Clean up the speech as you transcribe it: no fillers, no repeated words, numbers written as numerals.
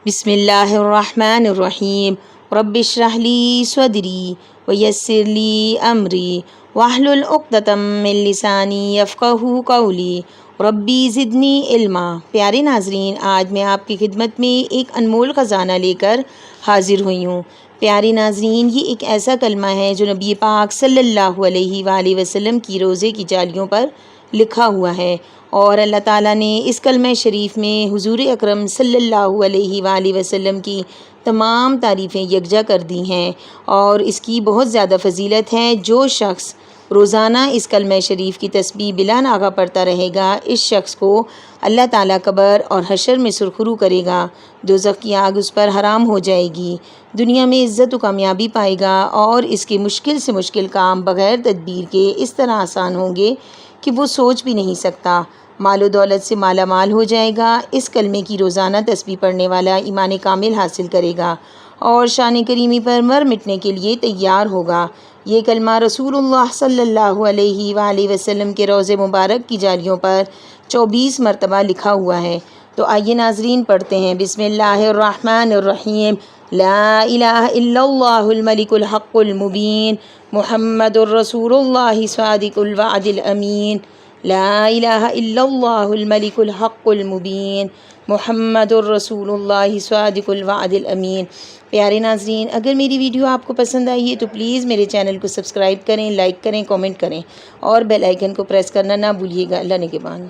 بسم اللہ الرحمن الرحیم رب اشرح لی صدری ویسر لی امری واحلل عقدۃ من لسانی یفقہوا قولی ربی زدنی علما۔ پیارے ناظرین، آج میں آپ کی خدمت میں ایک انمول خزانہ لے کر حاضر ہوئی ہوں۔ پیارے ناظرین، یہ ایک ایسا کلمہ ہے جو نبی پاک صلی اللہ علیہ وآلہ وسلم کی روزے کی جالیوں پر لکھا ہوا ہے، اور اللہ تعالیٰ نے اس کلمہ شریف میں حضور اکرم صلی اللہ علیہ وآلہ وسلم کی تمام تعریفیں یکجا کر دی ہیں، اور اس کی بہت زیادہ فضیلت ہے۔ جو شخص روزانہ اس کلمہ شریف کی تسبیح بلا ناغہ پڑھتا رہے گا، اس شخص کو اللہ تعالیٰ قبر اور حشر میں سرخرو کرے گا، دوزخ کی آگ اس پر حرام ہو جائے گی، دنیا میں عزت و کامیابی پائے گا، اور اس کے مشکل سے مشکل کام بغیر تدبیر کے اس طرح آسان ہوں گے کہ وہ سوچ بھی نہیں سکتا۔ مال و دولت سے مالا مال ہو جائے گا۔ اس کلمے کی روزانہ تسبیح پڑھنے والا ایمان کامل حاصل کرے گا اور شان کریمی پر مر مٹنے کے لیے تیار ہوگا۔ یہ کلمہ رسول اللہ صلی اللہ علیہ وآلہ وسلم کے روضے مبارک کی جالیوں پر 24 مرتبہ لکھا ہوا ہے۔ تو آئیے ناظرین، پڑھتے ہیں۔ بسم اللہ الرحمن الرحیم۔ لا الہ الا اللہ الملک الحق المبین محمد الرسول اللہ صادق الوعد الامین۔ لا الہ الا اللہ الملک الحق المبین محمد الرسول اللہ صادق الوعد الامین۔ پیارے ناظرین، اگر میری ویڈیو آپ کو پسند آئی ہے تو پلیز میرے چینل کو سبسکرائب کریں، لائک کریں، کامنٹ کریں، اور بیل آئیکن کو پریس کرنا نہ بھولیے گا۔ اللہ نگہبان۔